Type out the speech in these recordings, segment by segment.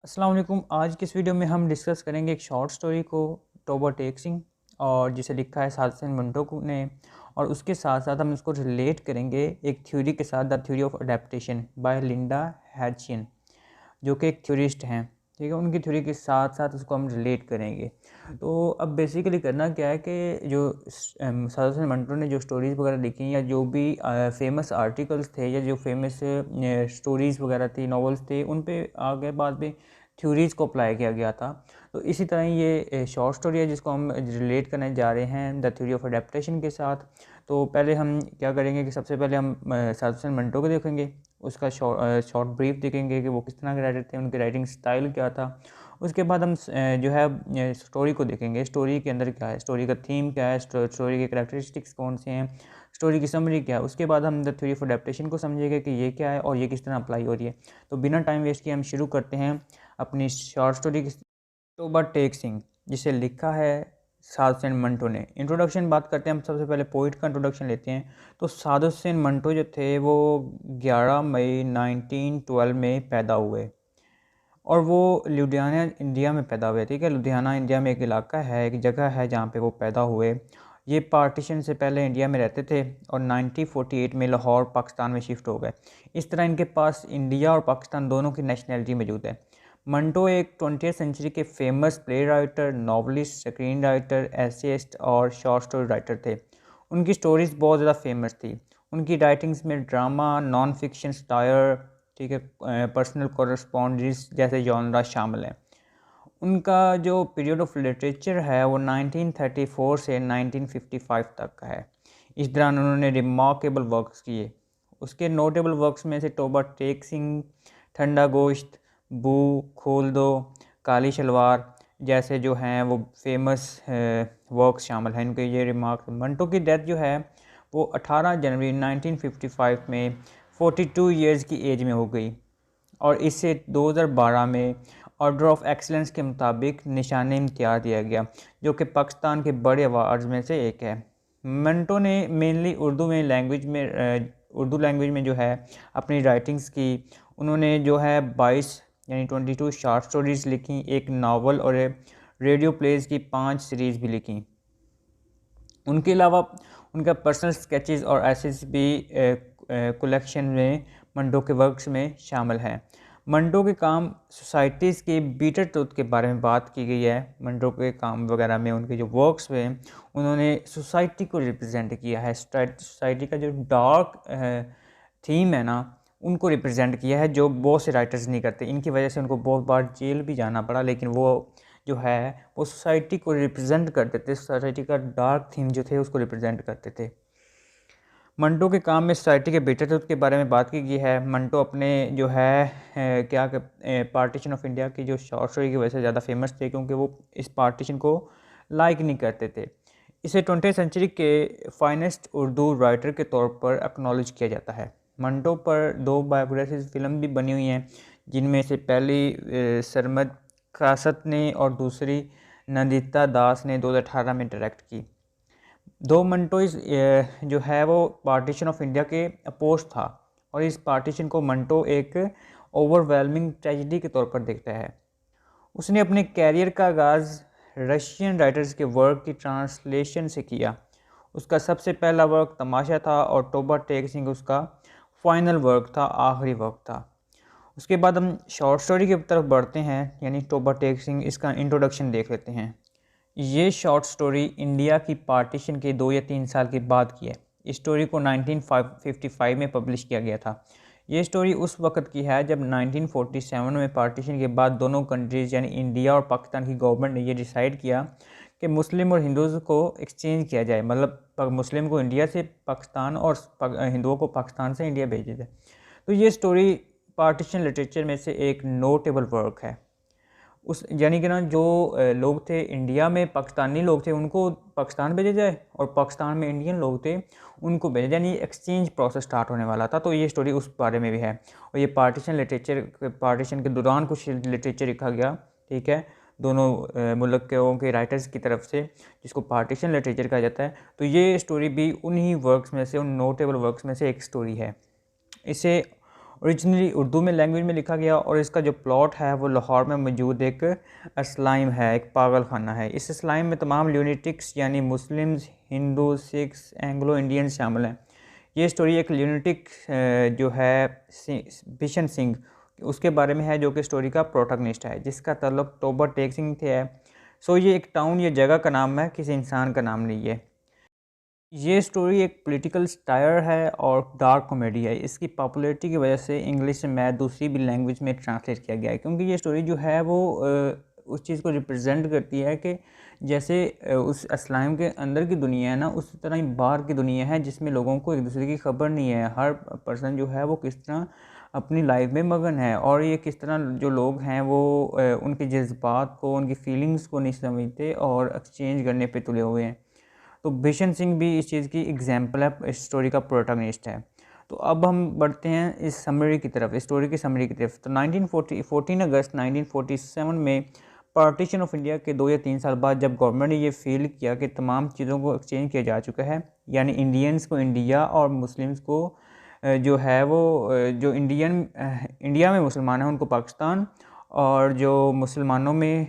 अस्सलाम वालेकुम। आज की इस वीडियो में हम डिस्कस करेंगे एक शॉर्ट स्टोरी को टोबा टेक सिंह और जिसे लिखा है सादसिन मंटो ने। और उसके साथ साथ हम इसको रिलेट करेंगे एक थ्योरी के साथ, the theory of adaptation by Linda Hutcheon, जो कि एक थ्योरिस्ट हैं। ठीक है, उनकी थ्योरी के साथ साथ उसको हम रिलेट करेंगे। तो अब बेसिकली करना क्या है कि जो सादसिन मंटो ने जो स्टोरीज़ वगैरह लिखी या जो भी फेमस आर्टिकल्स थे या जो फेमस स्टोरीज़ वगैरह थी, नॉवेल्स थे, उन पे आगे बाद में थ्योरीज़ को अप्लाई किया गया था। तो इसी तरह ये शॉर्ट स्टोरी है जिसको हम रिलेट करने जा रहे हैं द थ्योरी ऑफ अडेप्टेशन के साथ। तो पहले हम क्या करेंगे कि सबसे पहले हम सादसिन मंटो को देखेंगे, उसका शॉर्ट ब्रीफ देखेंगे कि वो किस तरह के राइटर थे, उनके राइटिंग स्टाइल क्या था। उसके बाद हम जो है स्टोरी को देखेंगे, स्टोरी के अंदर क्या है, स्टोरी का थीम क्या है, स्टोरी के करैक्टरिस्टिक्स कौन से हैं, स्टोरी की समरी क्या है। उसके बाद हम द थ्योरी ऑफ अडेप्टेशन को समझेंगे कि ये क्या है और ये किस तरह अप्लाई हो रही है। तो बिना टाइम वेस्ट किए हम शुरू करते हैं अपनी शॉर्ट स्टोरी की। टोबा टेक सिंह, जिसे लिखा है सादुसेन मंटो ने। इंट्रोडक्शन बात करते हैं हम, सबसे पहले पोइट का इंट्रोडक्शन लेते हैं। तो सादुसेन मंटो जो थे वो 11 मई 1912 में पैदा हुए और वो लुधियाना इंडिया में पैदा हुए। ठीक है, लुधियाना इंडिया में एक इलाका है, एक जगह है जहाँ पे वो पैदा हुए। ये पार्टीशन से पहले इंडिया में रहते थे और 1948 में लाहौर पाकिस्तान में शिफ्ट हो गए। इस तरह इनके पास इंडिया और पाकिस्तान दोनों की नेशनैलिटी मौजूद है। मंटो एक 20th सेंचुरी के famous play writer, novelist, screen writer, essayist और शॉर्ट स्टोरी राइटर थे। उनकी स्टोरीज़ बहुत ज़्यादा फेमस थी। उनकी राइटिंग्स में ड्रामा, नॉन फिक्शन स्टायर, ठीक है, पर्सनल कॉरेस्पॉन्डेंस जैसे जॉनरा शामिल हैं। उनका जो पीरियड ऑफ लिटरेचर है वो 1934 से 1955 तक का है। इस दौरान उन्होंने रिमार्केबल वर्क्स किए। उसके नोटेबल वर्क्स में से टोबा टेक सिंह, ठंडा गोश्त, बू, खोल दो, काली शलवार जैसे जो हैं वो फेमस वर्क्स शामिल हैं। इनके ये रिमार्क। मंटो की डेथ जो है वो 18 जनवरी 1955 में 42 ईयर्स की एज में हो गई और इसे 2012 में ऑर्डर ऑफ एक्सीलेंस के मुताबिक निशान इम्तियाज़ दिया गया, जो कि पाकिस्तान के बड़े अवार्ड्स में से एक है। मंटो ने मेनली उर्दू लैंग्वेज में जो है अपनी राइटिंग्स की। उन्होंने जो है 22 यानी 22 शॉर्ट स्टोरीज़ लिखी, एक नावल और रेडियो प्लेज़ की 5 सीरीज़ भी लिखी। उनके अलावा उनका पर्सनल स्केचेस और एसेस भी कलेक्शन में मंटो के वर्क्स में शामिल हैं। मंटो के काम सोसाइटीज़ के बीटर ट्रुथ के बारे में बात की गई है। मंटो के काम वगैरह में उनके जो वर्क्स हुए उन्होंने सोसाइटी को रिप्रेजेंट किया है। सोसाइटी का जो डार्क थीम है ना, उनको रिप्रेजेंट किया है, जो बहुत से राइटर्स नहीं करते। इनकी वजह से उनको बहुत बार जेल भी जाना पड़ा, लेकिन वो जो है वो सोसाइटी को रिप्रेजेंट करते थे। सोसाइटी का डार्क थीम जो थे उसको रिप्रेजेंट करते थे। मंटो के काम में सोसाइटी के बेटर ट्रुथ के बारे में बात की गई है। मंटो अपने जो है क्या पार्टीशन ऑफ इंडिया की जो शॉर्ट स्टोरी की वजह से ज़्यादा फेमस थे, क्योंकि वो इस पार्टीशन को लाइक नहीं करते थे। इसे 20th सेंचुरी के फाइनेस्ट उर्दू राइटर के तौर पर एक्नॉलेज किया जाता है। मंटो पर 2 बायोग्राफी फिल्म भी बनी हुई हैं, जिनमें से पहली सरमद कासत ने और दूसरी नंदिता दास ने 2018 में डायरेक्ट की। दो मंटोइस जो है वो पार्टीशन ऑफ इंडिया के अपोज था और इस पार्टीशन को मंटो एक ओवरवेलमिंग ट्रेजिडी के तौर पर देखता है। उसने अपने कैरियर का आगाज़ रशियन राइटर्स के वर्क की ट्रांसलेशन से किया। उसका सबसे पहला वर्क तमाशा था और टोबा टेक सिंह उसका फाइनल वर्क था, आखिरी वर्क था। उसके बाद हम शॉर्ट स्टोरी की तरफ बढ़ते हैं, यानी टोबा टेक सिंह। इसका इंट्रोडक्शन देख लेते हैं। ये शॉर्ट स्टोरी इंडिया की पार्टीशन के 2 या 3 साल के बाद की है। इस स्टोरी को 1955 में पब्लिश किया गया था। ये स्टोरी उस वक़्त की है जब 1947 में पार्टीशन के बाद दोनों कंट्रीज़ यानी इंडिया और पाकिस्तान की गवर्नमेंट ने ये डिसाइड किया कि मुस्लिम और हिंदूज़ को एक्सचेंज किया जाए, मतलब मुस्लिम को इंडिया से पाकिस्तान और हिंदुओं को पाकिस्तान से इंडिया भेजा जाए। तो ये स्टोरी पार्टीशन लिटरेचर में से एक नोटेबल वर्क है। उस यानी कि ना जो लोग थे इंडिया में, पाकिस्तानी लोग थे, उनको पाकिस्तान भेजा जाए और पाकिस्तान में इंडियन लोग थे उनको भेजा जाए, यानी एक्सचेंज प्रोसेस स्टार्ट होने वाला था। तो ये स्टोरी उस बारे में भी है और ये पार्टीशन के दौरान कुछ लिटरेचर लिखा गया। ठीक है, दोनों मुल्कों के राइटर्स की तरफ से, जिसको पार्टीशन लिटरेचर कहा जाता है। तो ये स्टोरी भी उन्हीं वर्क्स में से, उन नोटेबल वर्क्स में से एक स्टोरी है। इसे ओरिजिनली उर्दू में लैंग्वेज में लिखा गया और इसका जो प्लॉट है वो लाहौर में मौजूद एक अस्लाइम है, एक पागल खाना है। इस अस्लाइम में तमाम ल्यूनेटिक्स यानी Muslims, Hindu, Sikhs, Anglo Indians शामिल हैं। ये स्टोरी एक ल्यूनेटिक जो है बिशन सिंह उसके बारे में है, जो कि स्टोरी का प्रोटैगनिस्ट है, जिसका ताल्लुक टोबर टेक सिंह से है। सो ये एक टाउन या जगह का नाम है, किसी इंसान का नाम नहीं है। ये स्टोरी एक पॉलिटिकल स्टायर है और डार्क कॉमेडी है। इसकी पॉपुलैरिटी की वजह से इंग्लिश में दूसरी भी लैंग्वेज में ट्रांसलेट किया गया है, क्योंकि ये स्टोरी जो है वो उस चीज़ को रिप्रेजेंट करती है कि जैसे उस इस्लाम के अंदर की दुनिया है ना, उस तरह ही बाहर की दुनिया है, जिसमें लोगों को एक दूसरे की खबर नहीं है। हर पर्सन जो है वो किस तरह अपनी लाइफ में मगन है, और ये किस तरह जो लोग हैं वो उनके जज्बात को, उनकी फीलिंग्स को नहीं समझते और एक्सचेंज करने पे तुले हुए हैं। तो बिशन सिंह भी इस चीज़ की एग्जाम्पल है, इस स्टोरी का प्रोटैगनिस्ट है। तो अब हम बढ़ते हैं इस समरी की तरफ, इस स्टोरी की समरी की तरफ। तो 14 अगस्त 1947 में पार्टीशन ऑफ इंडिया के 2 या 3 साल बाद जब गवर्नमेंट ने ये फील किया कि तमाम चीज़ों को एक्सचेंज किया जा चुका है, यानी इंडियंस को इंडिया और मुस्लिम्स को जो है वो जो इंडिया में मुसलमान हैं उनको पाकिस्तान, और जो मुसलमानों में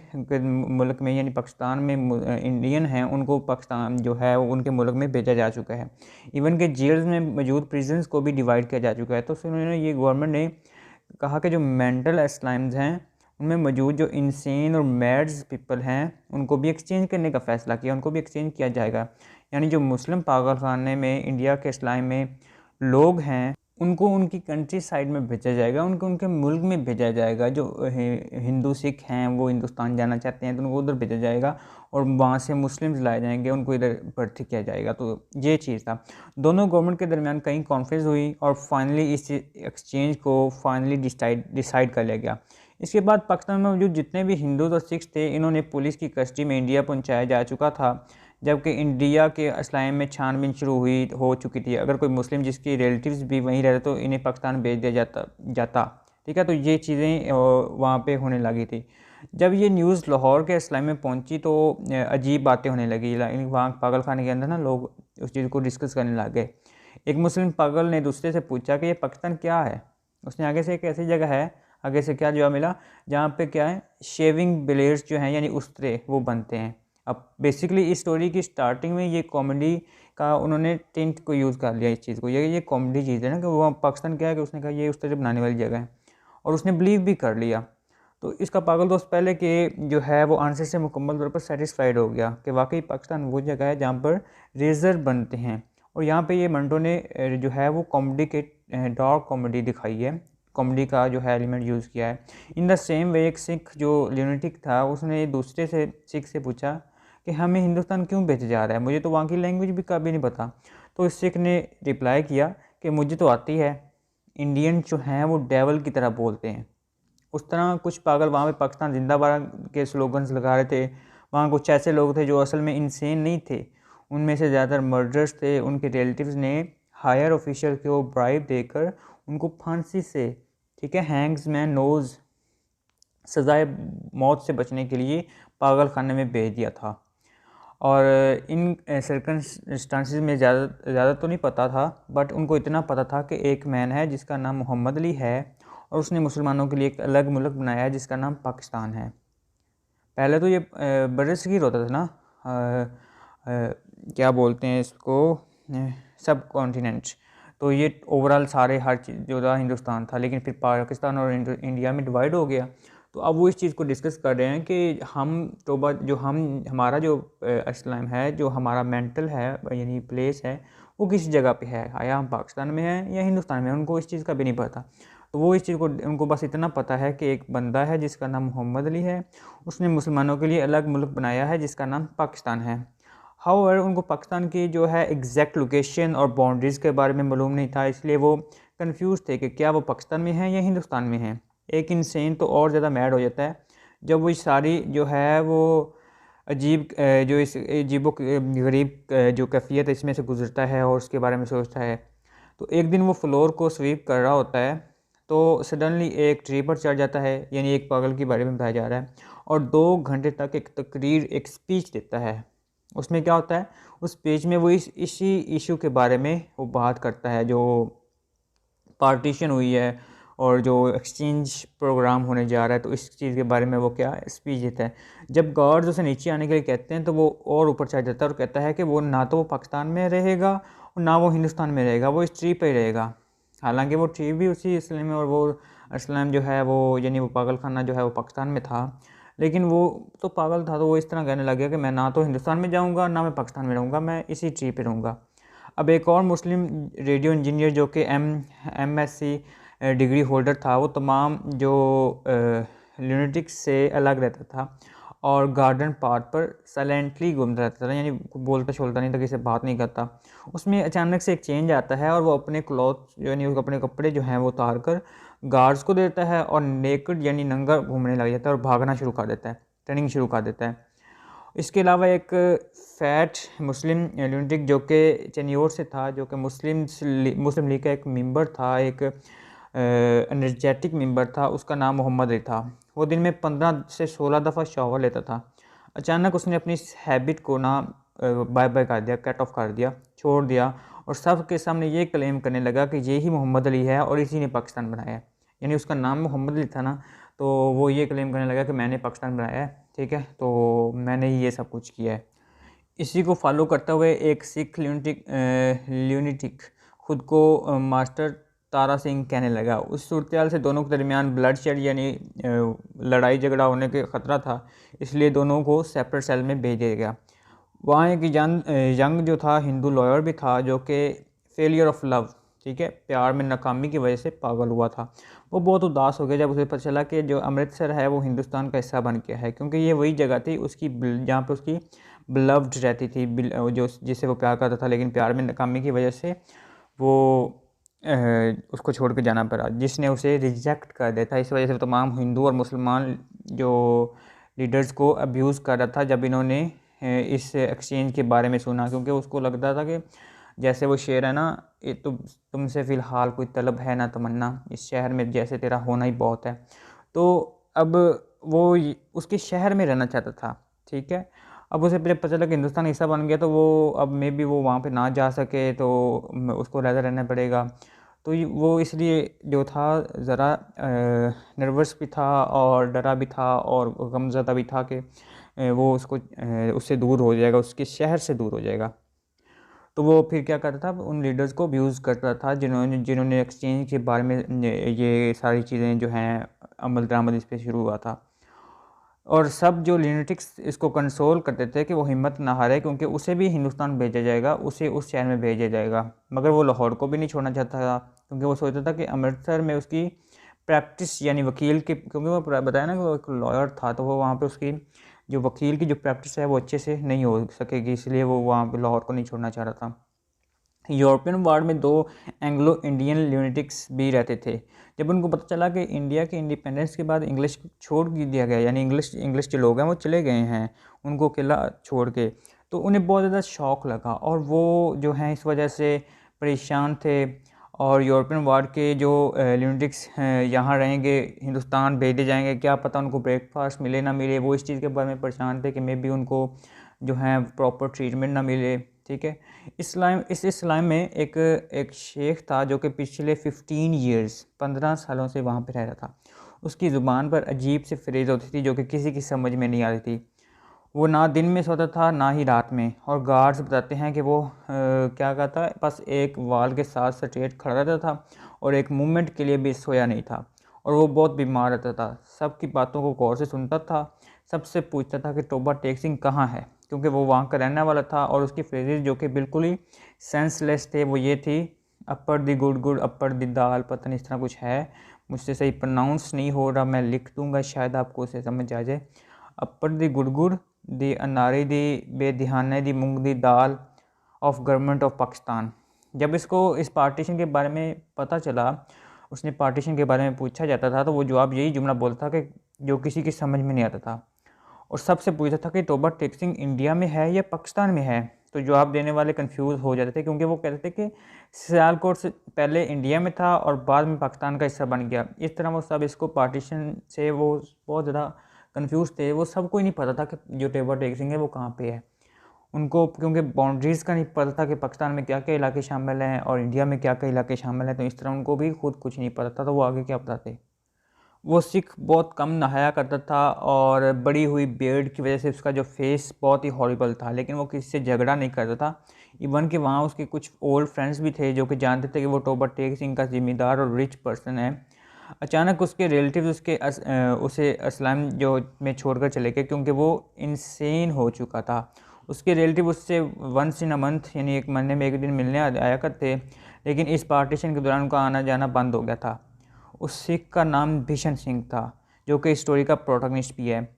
मुल्क में यानी पाकिस्तान में इंडियन हैं उनको पाकिस्तान जो है वो उनके मुल्क में भेजा जा चुका है। इवन के जेल्स में मौजूद प्रिजन्स को भी डिवाइड किया जा चुका है। तो फिर उन्होंने ये गवर्नमेंट ने कहा कि जो मेंटल अस्लाइम्स हैं उनमें मौजूद जो इंसेन और मैड्स पीपल हैं उनको भी एक्सचेंज करने का फ़ैसला किया, उनको भी एक्सचेंज किया जाएगा। यानी जो मुस्लिम पागल खाने में इंडिया के इस्लाम में लोग हैं उनको उनकी कंट्री साइड में भेजा जाएगा, उनको उनके मुल्क में भेजा जाएगा। जो हिंदू सिख हैं वो हिंदुस्तान जाना चाहते हैं तो उनको उधर भेजा जाएगा, और वहाँ से मुस्लिम्स लाए जाएंगे, उनको इधर भर्ती किया जाएगा। तो ये चीज़ था। दोनों गवर्नमेंट के दरमियान कहीं कॉन्फ्रेंस हुई और फाइनली इस एक्सचेंज को फाइनली डिसाइड कर लिया गया। इसके बाद पाकिस्तान में मौजूद जितने भी हिंदूज और सिख्स थे इन्होंने पुलिस की कस्टडी में इंडिया पहुँचाया जा चुका था, जबकि इंडिया के इस्लाम में छानबीन शुरू हो चुकी थी। अगर कोई मुस्लिम जिसकी रिलेटिव्स भी वहीं रहते तो इन्हें पाकिस्तान भेज दिया जाता। ठीक है, तो ये चीज़ें वहाँ पे होने लगी थी। जब ये न्यूज़ लाहौर के इस्लाम में पहुँची तो अजीब बातें होने लगी। वहाँ पागल खाने के अंदर ना लोग उस चीज़ को डिस्कस करने लग गए। एक मुस्लिम पागल ने दूसरे से पूछा कि ये पाकिस्तान क्या है। उसने आगे से एक ऐसी जगह है, आगे से क्या जवाब मिला, जहाँ पे क्या है शेविंग ब्लेड्स जो हैं यानी उस्तरे वो बनते हैं। अब बेसिकली इस स्टोरी की स्टार्टिंग में ये कॉमेडी का उन्होंने टिंट को यूज़ कर लिया इस चीज़ को, ये कॉमेडी चीज़ है ना कि वो पाकिस्तान क्या है कि उसने कहा ये उस्तरे बनाने वाली जगह है, और उसने बिलीव भी कर लिया। तो इसका पागल दोस्त पहले के जो है वो आंसर से मुकम्मल तौर पर सेटिस्फाइड हो गया कि वाकई पाकिस्तान वो जगह है जहाँ पर रेज़र बनते हैं। और यहाँ पे ये मंटो ने जो है वो कॉमेडी के डार्क कॉमेडी दिखाई है, कॉमेडी का जो है एलिमेंट यूज़ किया है। इन द सेम वे एक सिख जो ल्यूनेटिक था उसने दूसरे से सिख से पूछा कि हमें हिंदुस्तान क्यों भेजा जा रहा है, मुझे तो वहाँ की लैंग्वेज भी कभी नहीं पता। तो इस सिख ने रिप्लाई किया कि मुझे तो आती है, इंडियन जो हैं वो डेवल की तरह बोलते हैं। उस तरह कुछ पागल वहाँ पे पाकिस्तान जिंदाबाद के स्लोगन्स लगा रहे थे। वहाँ कुछ ऐसे लोग थे जो असल में इंसेन नहीं थे, उनमें से ज़्यादातर मर्डर्स थे। उनके रिलेटिव्स ने हायर ऑफिशियल को ब्राइब देकर उनको फांसी से, ठीक है, हैंग्समैन नोज सज़ाए मौत से बचने के लिए पागल खाने में भेज दिया था। और इन सर्कमस्टांसिस में ज़्यादा तो नहीं पता था, बट उनको इतना पता था कि एक मैन है जिसका नाम मोहम्मद अली है और उसने मुसलमानों के लिए एक अलग मुल्क बनाया है जिसका नाम पाकिस्तान है। पहले तो ये बरसगीर होता था ना, क्या बोलते हैं इसको, सब कॉन्टिनेंट। तो ये ओवरऑल सारे हर चीज़ जो था हिंदुस्तान था, लेकिन फिर पाकिस्तान और इंडिया में डिवाइड हो गया। तो अब वो इस चीज़ को डिस्कस कर रहे हैं कि हम तो जो हमारा जो इस्लाम है, जो हमारा मेंटल है यानी प्लेस है, वो किस जगह पे है, आया हम पाकिस्तान में है या हिंदुस्तान में। उनको इस चीज़ का भी नहीं पता। तो वो इस चीज़ को, उनको बस इतना पता है कि एक बंदा है जिसका नाम मोहम्मद अली है, उसने मुसलमानों के लिए अलग मुल्क बनाया है जिसका नाम पाकिस्तान है। हाउएवर उनको पाकिस्तान की जो है एग्जैक्ट लोकेशन और बाउंड्रीज़ के बारे में मालूम नहीं था, इसलिए वो कंफ्यूज थे कि क्या वो पाकिस्तान में है या हिंदुस्तान में है। एक इंसान तो और ज़्यादा मैड हो जाता है जब वो सारी जो है वो अजीब जो इस अजीबो गरीब जो कैफियत है इसमें से गुजरता है और उसके बारे में सोचता है। तो एक दिन वो फ्लोर को स्वीप कर रहा होता है तो सडनली एक ट्री पर चढ़ जाता है, यानी एक पागल के बारे में बताया जा रहा है, और 2 घंटे तक एक तकरीर, एक स्पीच देता है। उसमें क्या होता है, उस स्पीच में वो इसी इशू के बारे में वो बात करता है जो पार्टीशन हुई है और जो एक्सचेंज प्रोग्राम होने जा रहा है, तो इस चीज़ के बारे में वो क्या स्पीच देता है। जब गार्ड्स उसे नीचे आने के लिए कहते हैं तो वो और ऊपर चढ़ जाता है और कहता है कि वो ना तो वो पाकिस्तान में रहेगा और ना वो हिंदुस्तान में रहेगा, वो इस ट्री पर ही रहेगा। हालांकि वो ट्री भी उसी असलम में, और वो असलम जो है वो यानी वो पागल खाना जो है वो पाकिस्तान में था, लेकिन वो तो पागल था, तो वो इस तरह कहने लग गया कि मैं ना तो हिंदुस्तान में जाऊँगा ना मैं पाकिस्तान में रहूँगा, मैं इसी ट्री पे रहूँगा। अब एक और मुस्लिम रेडियो इंजीनियर जो कि MSc डिग्री होल्डर था, वो तमाम जो ल्यूनेटिक्स से अलग रहता था और गार्डन पाथ पर साइलेंटली घूमता रहता था, यानी बोलता छोलता नहीं था, किसी से बात नहीं करता। उसमें अचानक से एक चेंज आता है और वो अपने क्लॉथ यानी अपने कपड़े जो हैं वो उतार कर गार्ड्स को देता है और नेकड यानी नंगा घूमने लग जाता है और भागना शुरू कर देता है, रनिंग शुरू कर देता है। इसके अलावा एक फ़ैट मुस्लिम ल्यूनेटिक जो कि चेन्योर से था, जो कि मुस्लिम लीग का एक मेंबर था, एक एनर्जेटिक मेंबर था, उसका नाम मोहम्मद अली था। वो दिन में 15 से 16 दफ़ा शावर लेता था। अचानक उसने अपनी इस हैबिट को ना बाय बाय कर दिया, कट ऑफ कर दिया, छोड़ दिया और सब के सामने ये क्लेम करने लगा कि ये ही मोहम्मद अली है और इसी ने पाकिस्तान बनाया है। यानी उसका नाम मोहम्मद अली था ना, तो वो ये क्लेम करने लगा कि मैंने पाकिस्तान बनाया है, ठीक है, तो मैंने ही ये सब कुछ किया है। इसी को फॉलो करते हुए एक सिख ल्यूनेटिक खुद को मास्टर तारा सिंह कहने लगा। उस सूरत से दोनों के दरमियान ब्लडशेड यानी लड़ाई झगड़ा होने के ख़तरा था, इसलिए दोनों को सेपरेट सेल में भेज दिया गया। वहाँ एक यंग जो था हिंदू लॉयर भी था, जो कि फेलियर ऑफ लव, ठीक है, प्यार में नाकामी की वजह से पागल हुआ था। वो बहुत उदास हो गया जब उसे पता चला कि जो अमृतसर है वो हिंदुस्तान का हिस्सा बन गया है, क्योंकि ये वही जगह थी उसकी जहाँ पे उसकी बिलव्ड रहती थी, जो जिससे वो प्यार करता था, लेकिन प्यार में नाकामी की वजह से वो उसको छोड़ के जाना पड़ा, जिसने उसे रिजेक्ट कर दिया था। इस वजह से तमाम हिंदू और मुसलमान जो लीडर्स को अब्यूज़ कर रहा था जब इन्होंने इस एक्सचेंज के बारे में सुना, क्योंकि उसको लगता था कि जैसे वो शेर है ना, ये तुमसे फ़िलहाल कोई तलब है ना तमन्ना, इस शहर में जैसे तेरा होना ही बहुत है। तो अब वो उसके शहर में रहना चाहता था, ठीक है। अब उसे जब पता चला कि हिंदुस्तान हिस्सा बन गया, तो वो अब मे बी वो वहाँ पे ना जा सके, तो उसको रहना पड़ेगा। तो वो इसलिए जो था ज़रा नर्वस भी था और डरा भी था और गमज़दा भी था कि वो उससे दूर हो जाएगा, उसके शहर से दूर हो जाएगा। तो वो फिर क्या करता था, उन लीडर्स को अब्यूज़ करता था जिन्होंने एक्सचेंज के बारे में ये सारी चीज़ें जो हैं अमल दरामद इस पर शुरू हुआ था। और सब जो ल्यूनेटिक्स इसको कंसोल करते थे कि वो हिम्मत ना हारे, क्योंकि उसे भी हिंदुस्तान भेजा जाएगा, उसे उस शहर में भेजा जाएगा। मगर वो लाहौर को भी नहीं छोड़ना चाहता था, क्योंकि वो सोचता था कि अमृतसर में उसकी प्रैक्टिस यानी वकील की, क्योंकि वो बताया ना कि वो एक लॉयर था, तो वो वहाँ पे उसकी जो वकील की जो प्रैक्टिस है वो अच्छे से नहीं हो सकेगी, इसलिए वो वहाँ पे लाहौर को नहीं छोड़ना चाह रहा था। यूरोपियन वार्ड में 2 एंग्लो इंडियन ल्यूनेटिक्स भी रहते थे। जब उनको पता चला कि इंडिया के इंडिपेंडेंस के बाद इंग्लिश छोड़ दिया गया, यानी इंग्लिश जो लोग हैं वो चले गए हैं उनको अकेला छोड़ के, तो उन्हें बहुत ज़्यादा शौक़ लगा और वो जो हैं इस वजह से परेशान थे। और यूरोपियन वार्ड के जो ल्यूनेटिक्स यहाँ रहेंगे, हिंदुस्तान भेजे जाएंगे, क्या पता उनको ब्रेकफास्ट मिले ना मिले, वो इस चीज़ के बारे में परेशान थे कि मे बी उनको जो है प्रॉपर ट्रीटमेंट ना मिले, ठीक है। इस्लाम में एक शेख था जो कि पिछले 15 सालों से वहाँ पे रह रहा था। उसकी ज़ुबान पर अजीब सी फ्रेज़ होती थी जो कि किसी की समझ में नहीं आ रही थी। वो ना दिन में सोता था ना ही रात में, और गार्ड्स बताते हैं कि वो क्या करता, बस एक वाल के साथ स्ट्रेट खड़ा रहता था और एक मूवमेंट के लिए भी सोया नहीं था। और वो बहुत बीमार रहता था, सबकी बातों को गौर से सुनता था, सबसे पूछता था कि टोबा टेक सिंह कहाँ है, क्योंकि वो वहाँ का रहने वाला था। और उसकी फ्रेजेस जो कि बिल्कुल ही सेंसलेस थे, वो ये थी, अपर दी गुड गुड अपर दी दाल, पता नहीं इस तरह कुछ है, मुझसे सही प्रोनाउंस नहीं हो रहा, मैं लिख दूंगा शायद आपको उसे समझ आ जाए। अपर दी गुड गुड दी अनारी दी बेदिहाने दी मूंग दी दाल ऑफ गवर्नमेंट ऑफ पाकिस्तान। जब इसको इस पार्टीशन के बारे में पता चला, उसने पार्टीशन के बारे में पूछा जाता था, तो वो जवाब यही जुमला बोलता था कि जो किसी की समझ में नहीं आता था, और सबसे पूछता था कि टोबा टेक सिंह इंडिया में है या पाकिस्तान में है। तो जवाब देने वाले कंफ्यूज हो जाते थे, क्योंकि वो कहते थे कि सियालकोट से पहले इंडिया में था और बाद में पाकिस्तान का हिस्सा बन गया। इस तरह वो सब इसको पार्टीशन से वो बहुत ज़्यादा कंफ्यूज थे, वो सबको ही नहीं पता था कि जो टोबा टेक सिंह है वो कहाँ पे है। उनको क्योंकि बाउंड्रीज़ का नहीं पता था कि पाकिस्तान में क्या क्या इलाके शामिल हैं और इंडिया में क्या क्या इलाके शामिल हैं, तो इस तरह उनको भी खुद कुछ नहीं पता था, तो वो आगे क्या बताते। वो सिख बहुत कम नहाया करता था और बड़ी हुई बियर्ड की वजह से उसका जो फेस बहुत ही हॉरिबल था, लेकिन वो किसी से झगड़ा नहीं करता था। इवन कि वहाँ उसके कुछ ओल्ड फ्रेंड्स भी थे जो कि जानते थे कि वो टोबा टेक सिंह का ज़िम्मेदार और रिच पर्सन है। अचानक उसके रिलेटिव्स उसे असलम जो में छोड़कर चले गए क्योंकि वो इंसेन हो चुका था। उसके रिलेटिव उससे वंस इन अ मंथ यानी एक महीने में एक दिन मिलने आया करते, लेकिन इस पार्टीशन के दौरान उनका आना जाना बंद हो गया था। उस सिख का नाम भीषण सिंह था जो कि स्टोरी का प्रोटोगनिस्ट भी है,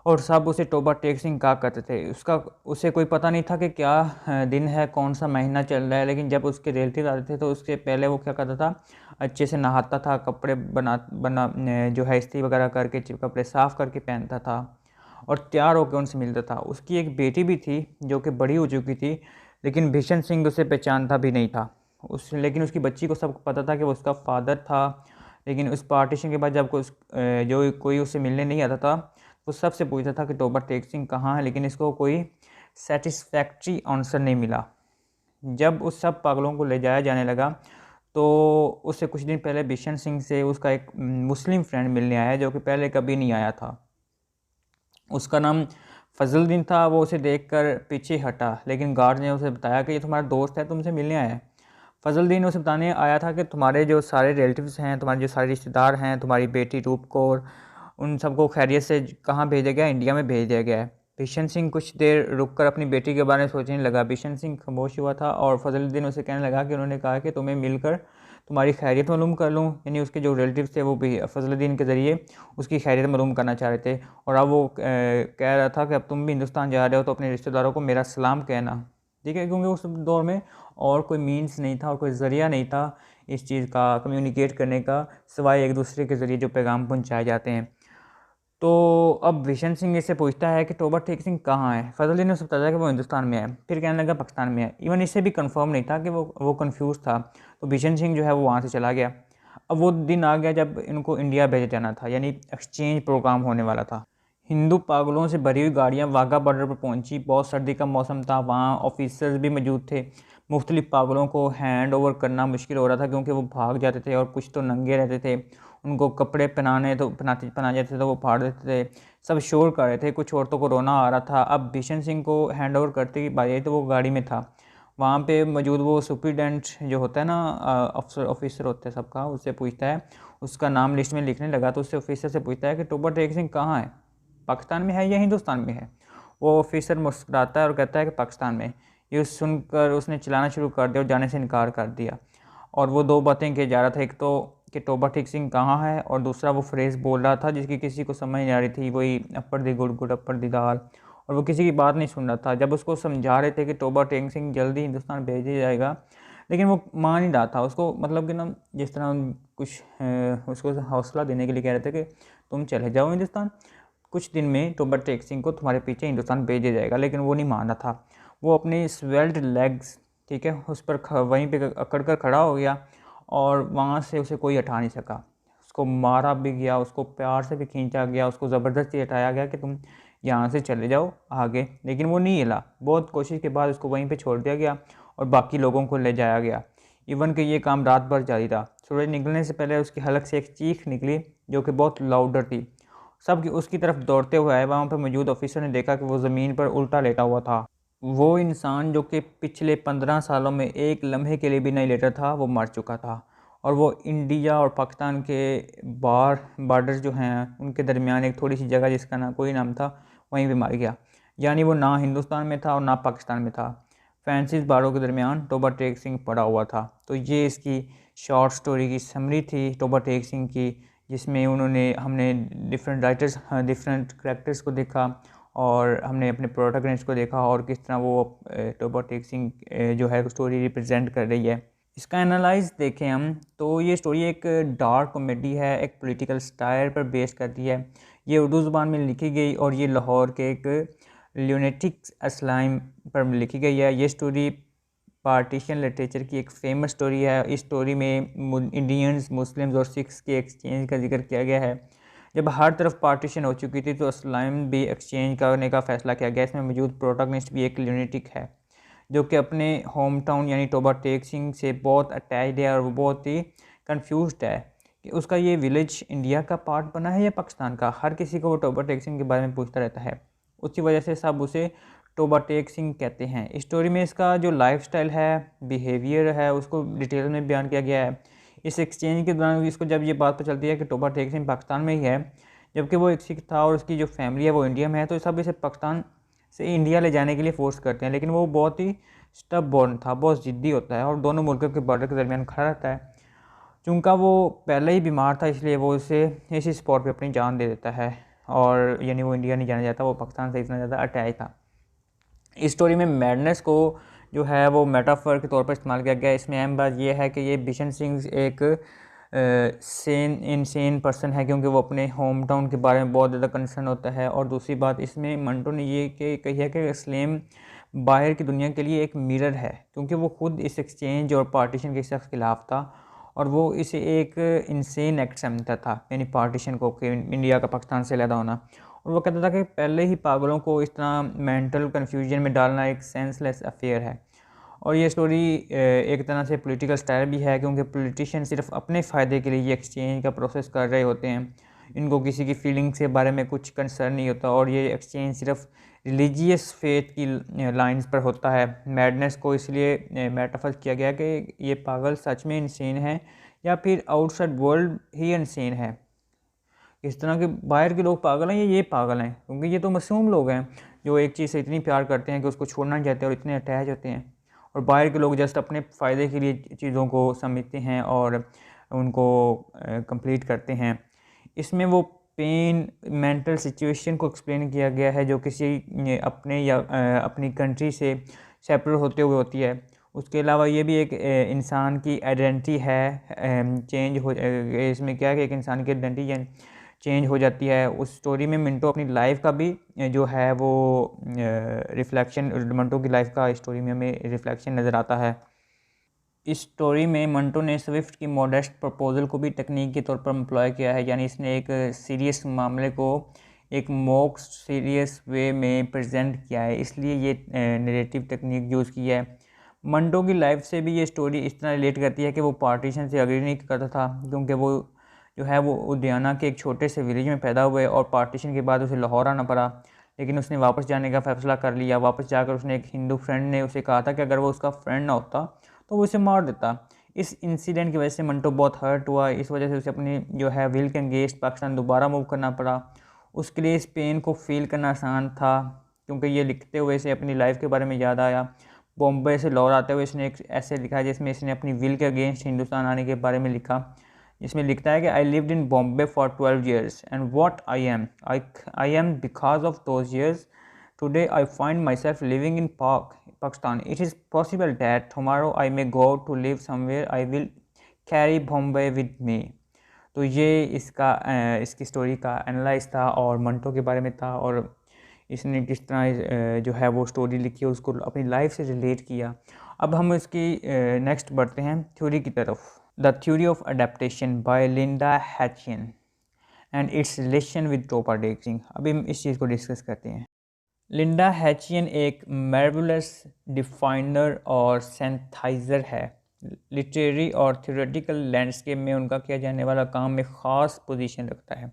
और सब उसे टोबा टेक सिंह कहा करते थे। उसे कोई पता नहीं था कि क्या दिन है, कौन सा महीना चल रहा है, लेकिन जब उसके रिलेटिव आते थे तो उसके पहले वो क्या करता था, अच्छे से नहाता था, कपड़े बना जो है इस्त्री वगैरह करके कपड़े साफ़ करके पहनता था और तैयार होकर उनसे मिलता था। उसकी एक बेटी भी थी जो कि बड़ी हो चुकी थी, लेकिन भीषण सिंह उसे पहचानता भी नहीं था। लेकिन उसकी बच्ची को सबको पता था कि वो उसका फादर था। लेकिन उस पार्टीशन के बाद जब जो कोई उससे मिलने नहीं आता था, वो सबसे पूछता था कि टोबा टेक सिंह कहाँ है, लेकिन इसको कोई सेटिस्फैक्ट्री आंसर नहीं मिला। जब उस सब पागलों को ले जाया जाने लगा तो उससे कुछ दिन पहले भीषण सिंह से उसका एक मुस्लिम फ्रेंड मिलने आया जो कि पहले कभी नहीं आया था। उसका नाम फजलुद्दीन था। वो उसे देखकर पीछे हटा, लेकिन गार्ड ने उसे बताया कि ये तुम्हारा दोस्त है, तुमसे मिलने आया है। फजलुद्दीन उसे बताने आया था कि तुम्हारे जो सारे रिलेटिव्स हैं, तुम्हारे जो सारे रिश्तेदार हैं, तुम्हारी बेटी रूप कौर, उन सबको खैरियत से कहाँ भेजा गया, इंडिया में भेज दिया गया है। भीषण सिंह कुछ देर रुककर अपनी बेटी के बारे में सोचने लगा। भीषण सिंह खामोश हुआ था और फजलुद्दीन उसे कहने लगा कि उन्होंने कहा कि तुम्हें मिलकर तुम्हारी खैरियत मालूम कर लूँ। यानी उसके जो रिलेटिव्स थे वो भी फजलुद्दीन के ज़रिए उसकी खैरियत मालूम करना चाह रहे थे। और अब वो कह रहा था कि अब तुम भी हिंदुस्तान जा रहे हो तो अपने रिश्तेदारों को मेरा सलाम कहना, ठीक है, क्योंकि उस दौर में और कोई मीन्स नहीं था और कोई ज़रिया नहीं था इस चीज़ का कम्युनिकेट करने का, सिवाय एक दूसरे के ज़रिए जो पैगाम पहुंचाए जाते हैं। तो अब भीषण सिंह इससे पूछता है कि टोबा टेक सिंह कहाँ है। फजलुद्दीन ने उसे बताया कि वो हिंदुस्तान में है, फिर कहने लगा पाकिस्तान में है। इवन इससे भी कंफर्म नहीं था कि वो कंफ्यूज था। तो भीषण सिंह जो है वो वहाँ से चला गया। अब वो दिन आ गया जब इनको इंडिया भेजा जाना था, यानी एक्सचेंज प्रोग्राम होने वाला था। हिंदू पागलों से भरी हुई गाड़ियाँ वाघा बॉर्डर पर पहुंची। बहुत सर्दी का मौसम था, वहाँ ऑफिसर्स भी मौजूद थे। मुख्तलिफ पागलों को हैंड ओवर करना मुश्किल हो रहा था क्योंकि वो भाग जाते थे और कुछ तो नंगे रहते थे। उनको कपड़े पहनाए जाते थे तो वो फाड़ देते थे। सब शोर कर रहे थे, कुछ औरतों को रोना आ रहा था। अब भीषण सिंह को हैंड ओवर करते की बात आई तो वो गाड़ी में था। वहाँ पे मौजूद वो सुप्रीडेंट जो होता है ना, ऑफिसर होता है सबका, उससे पूछता है, उसका नाम लिस्ट में लिखने लगा तो उससे ऑफिसर से पूछता है कि टोबा टेक सिंह कहाँ है, पाकिस्तान में है या हिंदुस्तान में है। वो ऑफिसर मुस्कुराता है और कहता है कि पाकिस्तान में। ये सुनकर उसने चिल्लाना शुरू कर दिया और जाने से इनकार कर दिया। और वो दो बातें किए जा रहा था, एक तो कि टोबा टेक सिंह कहाँ है, और दूसरा वो फ्रेज़ बोल रहा था जिसकी किसी को समझ नहीं आ रही थी, वही अपर दी गुड गुड अपर दी दाल, और वो किसी की बात नहीं सुन रहा था। जब उसको समझा रहे थे कि टोबा टेक सिंह जल्दी हिंदुस्तान भेज दिया जाएगा, लेकिन वो मान नहीं रहा था। उसको मतलब कि ना, जिस तरह कुछ उसको हौसला देने के लिए कह रहे थे कि तुम चले जाओ हिंदुस्तान, कुछ दिन में टोबा टेक सिंह को तुम्हारे पीछे हिंदुस्तान भेज दिया जाएगा, लेकिन वो नहीं मान रहा था। वो अपनी स्वेल्ड लेग्स, ठीक है, उस पर वहीं पे अकड़ कर खड़ा हो गया और वहाँ से उसे कोई हटा नहीं सका। उसको मारा भी गया, उसको प्यार से भी खींचा गया, उसको ज़बरदस्ती हटाया गया कि तुम यहाँ से चले जाओ आगे, लेकिन वो नहीं हिला। बहुत कोशिश के बाद उसको वहीं पे छोड़ दिया गया और बाकी लोगों को ले जाया गया। इवन कि ये काम रात भर जारी रहा। सूरज निकलने से पहले उसकी हलक से एक चीख निकली जो कि बहुत लाउडर थी। सब उसकी तरफ दौड़ते हुए आए। वहाँ पर मौजूद ऑफिसर ने देखा कि वो ज़मीन पर उल्टा लेटा हुआ था। वो इंसान जो कि पिछले 15 सालों में एक लम्हे के लिए भी नहीं लेटा था, वो मर चुका था। और वो इंडिया और पाकिस्तान के बॉर्डर जो हैं उनके दरमियान एक थोड़ी सी जगह जिसका ना कोई नाम था, वहीं पे मर गया। यानी वो ना हिंदुस्तान में था और ना पाकिस्तान में था। फ्रांसिस बारों के दरमियान टोबा टेक सिंह पड़ा हुआ था। तो ये इसकी शॉर्ट स्टोरी की समरी थी टोबा टेक सिंह की, जिसमें हमने डिफरेंट राइटर्स, डिफरेंट करेक्टर्स को देखा और हमने अपने प्रोटैगनिस्ट को देखा और किस तरह वो टोबा टेक सिंह जो है स्टोरी रिप्रेजेंट कर रही है। इसका एनालाइज देखें हम तो ये स्टोरी एक डार्क कॉमेडी है, एक पॉलिटिकल स्टायर पर बेस करती है। ये उर्दू ज़ुबान में लिखी गई और ये लाहौर के एक ल्यूनेटिक असलाम पर लिखी गई है। ये स्टोरी पार्टीशन लिटरेचर की एक फेमस स्टोरी है। इस स्टोरी में इंडियंस, मुस्लिम्स और सिख्स के एक्सचेंज का जिक्र किया गया है, जब हर तरफ पार्टीशन हो चुकी थी तो असलाम भी एक्सचेंज करने का फ़ैसला किया गया। इसमें मौजूद प्रोटोगनिस्ट भी एक ल्यूनेटिक है जो कि अपने होम टाउन यानी टोबा टेक सिंह से बहुत अटैच्ड है और वो बहुत ही कंफ्यूज्ड है कि उसका ये विलेज इंडिया का पार्ट बना है या पाकिस्तान का। हर किसी को वो टोबा टेक सिंह के बारे में पूछता रहता है, उसी वजह से सब उसे टोबा टेक सिंह कहते हैं। इस स्टोरी में इसका जो लाइफस्टाइल है, बिहेवियर है, उसको डिटेल में बयान किया गया है। इस एक्सचेंज के दौरान इसको जब ये बात पता चलती है कि टोबा टेक सिंह पाकिस्तान में ही है, जबकि वो एक सिख था और उसकी जो फैमिली है वो इंडिया में है, तो सब इसे पाकिस्तान से इंडिया ले जाने के लिए फोर्स करते हैं। लेकिन वो बहुत ही स्टबबॉर्न था, बहुत ज़िद्दी होता है और दोनों मुल्कों के बॉर्डर के दरमियान खड़ा रहता है। चूँकि वो पहले ही बीमार था इसलिए वो इसे इसी स्पॉट पे अपनी जान दे देता है और यानी वो इंडिया नहीं जाना चाहता, वो पाकिस्तान से इतना ज़्यादा अटैच था। इस स्टोरी में मैडनेस को जो है वो मेटाफर के तौर पर इस्तेमाल किया गया है। इसमें अहम बात यह है कि ये बिशन सिंह एक इनसेन पर्सन है क्योंकि वो अपने होम टाउन के बारे में बहुत ज़्यादा कंसर्न होता है। और दूसरी बात इसमें मंटो ने ये कही है कि इस्लाम बाहर की दुनिया के लिए एक मिरर है, क्योंकि वो खुद इस एक्सचेंज और पार्टीशन के सख्त खिलाफ था और वो इसे एक इंसेन एक्ट समझता था, यानी पार्टीशन को, कि इंडिया का पाकिस्तान से अलग होना। और वो कहता था कि पहले ही पागलों को इस तरह मेंटल कन्फ्यूजन में डालना एक सेंसलेस अफेयर है। और ये स्टोरी एक तरह से पॉलिटिकल स्टाइल भी है क्योंकि पॉलिटिशियन सिर्फ अपने फ़ायदे के लिए ये एक्सचेंज का प्रोसेस कर रहे होते हैं, इनको किसी की फीलिंग्स के बारे में कुछ कंसर्न नहीं होता। और ये एक्सचेंज सिर्फ रिलीजियस फेथ की लाइंस पर होता है। मैडनेस को इसलिए मेटाफर किया गया कि ये पागल सच में इंसेन है या फिर आउटसाइड वर्ल्ड ही इंसेन है। इस तरह के बाहर के लोग पागल हैं या ये पागल हैं, क्योंकि ये तो मासूम लोग हैं जो एक चीज़ से इतनी प्यार करते हैं कि उसको छोड़ना चाहते हैं और इतने अटैच होते हैं। और बाहर के लोग जस्ट अपने फ़ायदे के लिए चीज़ों को समझते हैं और उनको कंप्लीट करते हैं। इसमें वो पेन, मेंटल सिचुएशन को एक्सप्लेन किया गया है जो किसी अपने या अपनी कंट्री से सेपरेट होते हुए होती है। उसके अलावा ये भी एक इंसान की आइडेंटिटी है, चेंज हो इसमें क्या है कि एक इंसान की आइडेंटिटी चेंज हो जाती है। उस स्टोरी में मिंटो अपनी लाइफ का भी जो है वो रिफ्लेक्शन, मंटो की लाइफ का स्टोरी में हमें रिफ्लेक्शन नज़र आता है। इस स्टोरी में मंटो ने स्विफ्ट की मॉडेस्ट प्रपोजल को भी टेक्निक के तौर पर एम्प्लॉय किया है, यानी इसने एक सीरियस मामले को एक मॉक सीरियस वे में प्रेजेंट किया है, इसलिए ये नरेटिव टेक्निक यूज़ की है। मंटो की लाइफ से भी ये स्टोरी इस तरह रिलेट करती है कि वो पार्टीशन से अग्री नहीं करता था, क्योंकि वो जो है वो उद्याना के एक छोटे से विलेज में पैदा हुए और पार्टीशन के बाद उसे लाहौर आना पड़ा। लेकिन उसने वापस जाने का फ़ैसला कर लिया। वापस जाकर उसने एक हिंदू फ्रेंड ने उसे कहा था कि अगर वो उसका फ्रेंड ना होता तो वो उसे मार देता। इस इंसिडेंट की वजह से मंटो बहुत हर्ट हुआ। इस वजह से उसे अपनी जो है विल के अगेंस्ट पाकिस्तान दोबारा मूव करना पड़ा। उसके लिए इस पेन को फील करना आसान था, क्योंकि ये लिखते हुए इसे अपनी लाइफ के बारे में याद आया। बॉम्बे से लाहौर आते हुए इसने एक ऐसे लिखा जिसमें इसने अपनी विल के अगेंस्ट हिंदुस्तान आने के बारे में लिखा। इसमें लिखता है कि I lived in Bombay for 12 years and what I am because of those years. Today I find my self living in Pakistan. It is possible that tomorrow I may go to live somewhere. I will carry Bombay with me. तो ये इसकी story का analyse था और मंटो के बारे में था और इसने किस तरह जो है वो स्टोरी लिखी है उसको अपनी लाइफ से रिलेट किया। अब हम इसकी नेक्स्ट बढ़ते हैं थ्योरी की तरफ। The theory of adaptation by Linda Hutcheon and its relation with Toba Tek Singh. अभी हम इस चीज़ को डिस्कस करते हैं। लिंडा हैचियन एक मार्वलस डिफाइनर और सेंथाइज़र है। लिटरेरी और थ्योरेटिकल लैंडस्केप में उनका किया जाने वाला काम एक ख़ास पोजीशन रखता है।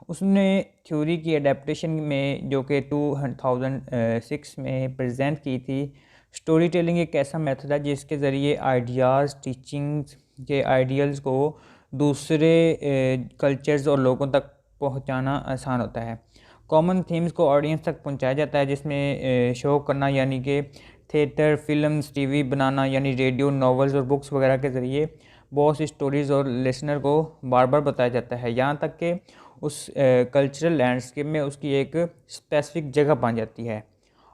उसने थ्योरी की अडेप्टेशन में जो कि 2006 में प्रेजेंट की थी। स्टोरी टेलिंग एक ऐसा मेथड है जिसके ज़रिए आइडियाज़, टीचिंग्स के आइडियल्स को दूसरे कल्चर्स और लोगों तक पहुंचाना आसान होता है। कॉमन थीम्स को ऑडियंस तक पहुंचाया जाता है, जिसमें शो करना यानी कि थिएटर, फिल्म्स, टीवी बनाना यानी रेडियो, नॉवेल्स और बुक्स वगैरह के ज़रिए बहुत सी स्टोरीज़ और लिसनर को बार बार बताया जाता है, यहाँ तक कि उस कल्चरल लैंडस्केप में उसकी एक स्पेसिफिक जगह बन जाती है।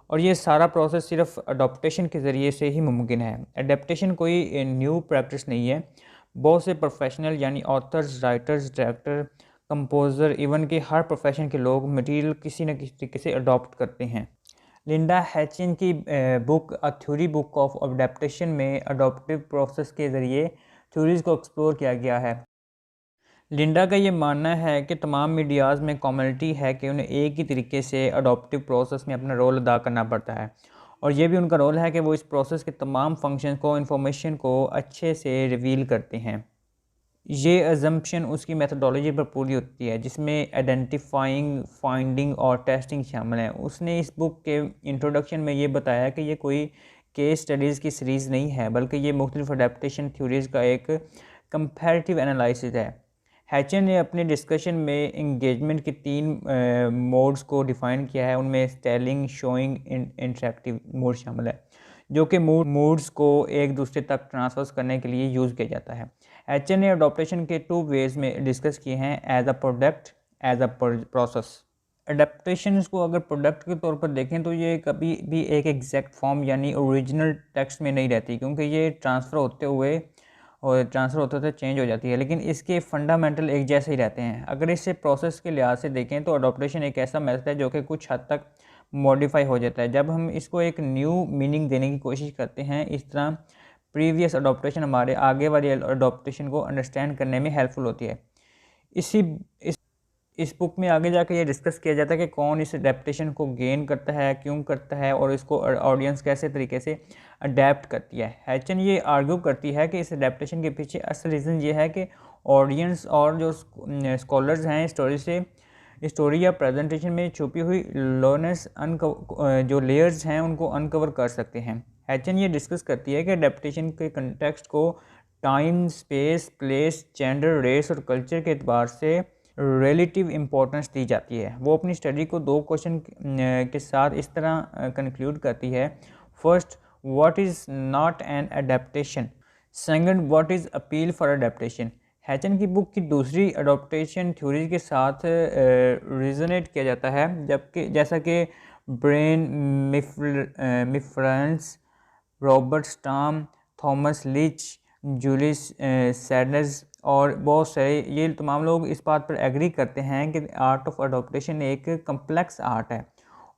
और ये सारा प्रोसेस सिर्फ अडॉप्टेशन के ज़रिए से ही मुमकिन है। अडेप्टेशन कोई न्यू प्रैक्टिस नहीं है। बहुत से प्रोफेशनल यानी authors, writers, director, composer, even के हर प्रोफेशन के लोग मटेरियल किसी न किसी तरीके से अडॉप्ट करते हैं। लिंडा हैचिन की book a theory book of adaptation में अडॉप्टिव प्रोसेस के ज़रिए थ्योरीज़ को एक्सप्लोर किया गया है। लिंडा का ये मानना है कि तमाम मीडियाज़ में कॉमनिटी है कि उन्हें एक ही तरीके से अडॉप्टिव प्रोसेस में अपना रोल अदा करना पड़ता है, और ये भी उनका रोल है कि वो इस प्रोसेस के तमाम फंक्शन को, इंफॉर्मेशन को अच्छे से रिवील करते हैं। ये अजम्पशन उसकी मेथडोलॉजी पर पूरी होती है, जिसमें आइडेंटिफाइंग, फाइंडिंग और टेस्टिंग शामिल है। उसने इस बुक के इंट्रोडक्शन में ये बताया कि ये कोई केस स्टडीज़ की सीरीज़ नहीं है, बल्कि ये मुख्तलिफ अडेप्टेशन थ्योरीज़ का एक कंपैरेटिव एनालिसिस है। हैचन ने अपने डिस्कशन में इंगेजमेंट के 3 मोड्स को डिफ़ाइन किया है। उनमें स्टेलिंग, शोइंग, इंटरेक्टिव मोड शामिल है, जो कि मूड्स को एक दूसरे तक ट्रांसफर करने के लिए यूज़ किया जाता है। एच ने अडोप्टेशन के 2 वेज में डिस्कस किए हैं, as a product, as a process. Adaptation को अगर प्रोडक्ट के तौर पर देखें तो ये कभी भी एक एग्जैक्ट फॉर्म यानी ओरिजिनल टेक्स्ट में नहीं रहती, क्योंकि ये ट्रांसफ़र होते होते चेंज हो जाती है, लेकिन इसके फंडामेंटल एक जैसे ही रहते हैं। अगर इसे प्रोसेस के लिहाज से देखें तो अडोप्टेशन एक ऐसा मेथड है जो कि कुछ हद तक मॉडिफाई हो जाता है जब हम इसको एक न्यू मीनिंग देने की कोशिश करते हैं। इस तरह प्रीवियस अडोप्टेशन हमारे आगे वाली अडोप्टेशन को अंडरस्टैंड करने में हेल्पफुल होती है। इस बुक में आगे जाकर ये डिस्कस किया जाता है कि कौन इस अडेप्टेशन को गेन करता है, क्यों करता है, और इसको ऑडियंस कैसे तरीके से अडेप्ट करती है। हैचन ये आर्ग्यू करती है कि इस अडेप्टेशन के पीछे असल रीज़न ये है कि ऑडियंस और जो स्कॉलर्स हैं स्टोरी या प्रेजेंटेशन में छुपी हुई लोनेस जो लेयर्स हैं उनको अनकवर कर सकते हैं। हैचन ये डिस्कस करती है कि अडेप्टेशन के कंटेक्स्ट को time, space, place, gender, race और कल्चर के एतबार से रिलेटिव इम्पोर्टेंस दी जाती है। वो अपनी स्टडी को 2 क्वेश्चन के साथ इस तरह कंक्लूड करती है। First, what is not an adaptation. Second, what is appeal for adaptation. Hutcheon की बुक की दूसरी अडोप्टेशन थ्योरी के साथ रिजोनेट किया जाता है, जबकि जैसा कि ब्रेन मिफ्रेंस, रॉबर्ट स्टाम, थॉमस लिच, जूलिस सैडर्स और बहुत सारे, ये तमाम लोग इस बात पर एग्री करते हैं कि आर्ट ऑफ अडोप्टेशन एक कम्प्लेक्स आर्ट है।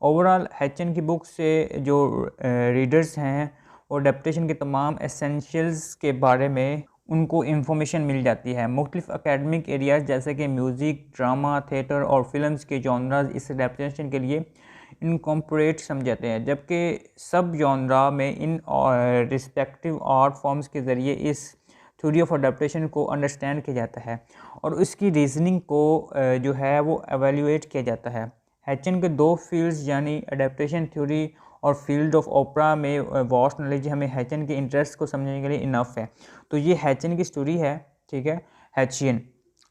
ओवरऑल हैचन की बुक से जो रीडर्स हैं वो अडोप्टेशन के तमाम एसेंशियल्स के बारे में उनको इंफॉर्मेशन मिल जाती है। मुख्तलिफ एकेडमिक एरियाज जैसे कि म्यूज़िक, ड्रामा, थिएटर और फिल्म्स के जॉनराज इस अडेप्टेशन के लिए इनकॉम्परेट समझाते हैं, जबकि सब जॉनरा में इन रिस्पेक्टिव आर्ट फॉर्म्स के ज़रिए इस थ्योरी ऑफ अडेप्टेशन को अंडरस्टैंड किया जाता है और उसकी रीजनिंग को जो है वो एवेल्यूएट किया जाता है। हैचन के 2 फील्ड्स यानी अडेप्टेशन थ्योरी और फील्ड ऑफ ओपरा में वास्ट नॉलेज हमें हैचन के इंटरेस्ट को समझने के लिए इनफ है। तो ये हैचन की स्टोरी है, ठीक है, हैचियन,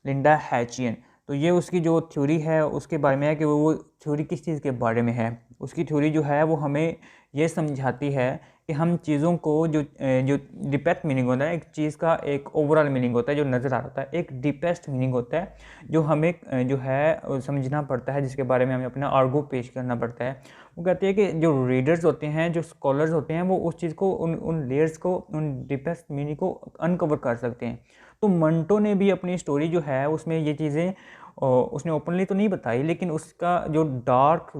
लिंडा हैचियन। तो ये उसकी जो थ्योरी है उसके बारे में है कि वो थ्योरी किस चीज़ के बारे में है। उसकी थ्योरी जो है वो हमें ये समझाती है कि हम चीज़ों को जो डीपेस्ट मीनिंग होता है, एक चीज़ का एक ओवरऑल मीनिंग होता है जो नज़र आता है, एक डीपेस्ट मीनिंग होता है जो हमें जो है समझना पड़ता है, जिसके बारे में हमें अपना आर्गू पेश करना पड़ता है। वो कहते हैं कि जो रीडर्स होते हैं, जो स्कॉलर्स होते हैं, वो उस चीज़ को, उन लेयर्स को, उन डीपेस्ट मीनिंग को अनकवर कर सकते हैं। तो मंटो ने भी अपनी स्टोरी जो है उसमें ये चीज़ें उसने ओपनली तो नहीं बताई, लेकिन उसका जो डार्क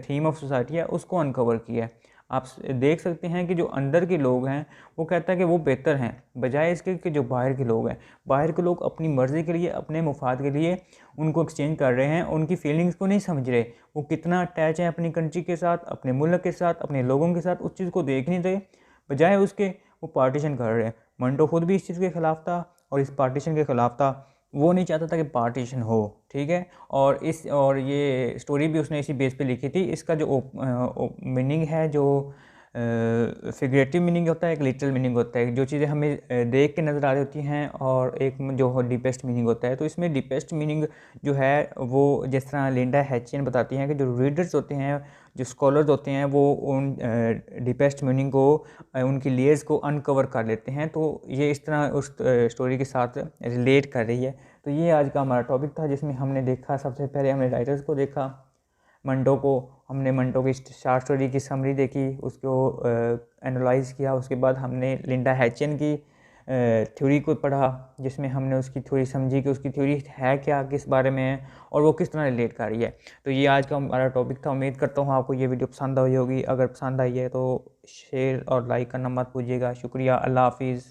थीम ऑफ सोसाइटी है उसको अनकवर किया है। आप देख सकते हैं कि जो अंदर के लोग हैं वो कहता है कि वो बेहतर हैं, बजाय इसके कि जो बाहर के लोग हैं। बाहर के लोग अपनी मर्ज़ी के लिए, अपने मुफाद के लिए उनको एक्सचेंज कर रहे हैं, उनकी फीलिंग्स को नहीं समझ रहे। वो कितना अटैच है अपनी कंट्री के साथ, अपने मुल्क के साथ, अपने लोगों के साथ, उस चीज़ को देख नहीं रहे, बजाय उसके वो पार्टीशन कर रहे हैं। मंटो खुद भी इस चीज़ के ख़िलाफ़ था और इस पार्टीशन के ख़िलाफ़ था। वो नहीं चाहता था कि पार्टीशन हो, ठीक है। और ये स्टोरी भी उसने इसी बेस पे लिखी थी। इसका जो मीनिंग है, जो फिगरेटिव मीनिंग होता है, एक लिटरल मीनिंग होता है, जो चीज़ें हमें देख के नज़र आ रही होती हैं, और एक जो डीपेस्ट मीनिंग होता है। तो इसमें डीपेस्ट मीनिंग जो है वो जिस तरह लिंडा हैचियन बताती हैं कि जो रीडर्स होते हैं, जो स्कॉलर्स होते हैं, वो उन डीपेस्ट मीनिंग को, उनकी लेयर्स को अनकवर कर लेते हैं। तो ये इस तरह उस स्टोरी के साथ रिलेट कर रही है। तो ये आज का हमारा टॉपिक था, जिसमें हमने देखा, सबसे पहले हमने राइटर्स को देखा, मंटो को, हमने मंटो की शॉर्ट स्टोरी की समरी देखी, उसको एनालाइज़ किया। उसके बाद हमने लिंडा हैचियन की थ्योरी को पढ़ा, जिसमें हमने उसकी थ्योरी समझी कि उसकी थ्योरी है क्या, किस बारे में है, और वो किस तरह रिलेट कर रही है। तो ये आज का हमारा टॉपिक था। उम्मीद करता हूँ आपको ये वीडियो पसंद आई होगी। अगर पसंद आई है तो शेयर और लाइक करना मत भूलिएगा। शुक्रिया, अल्लाह हाफिज़।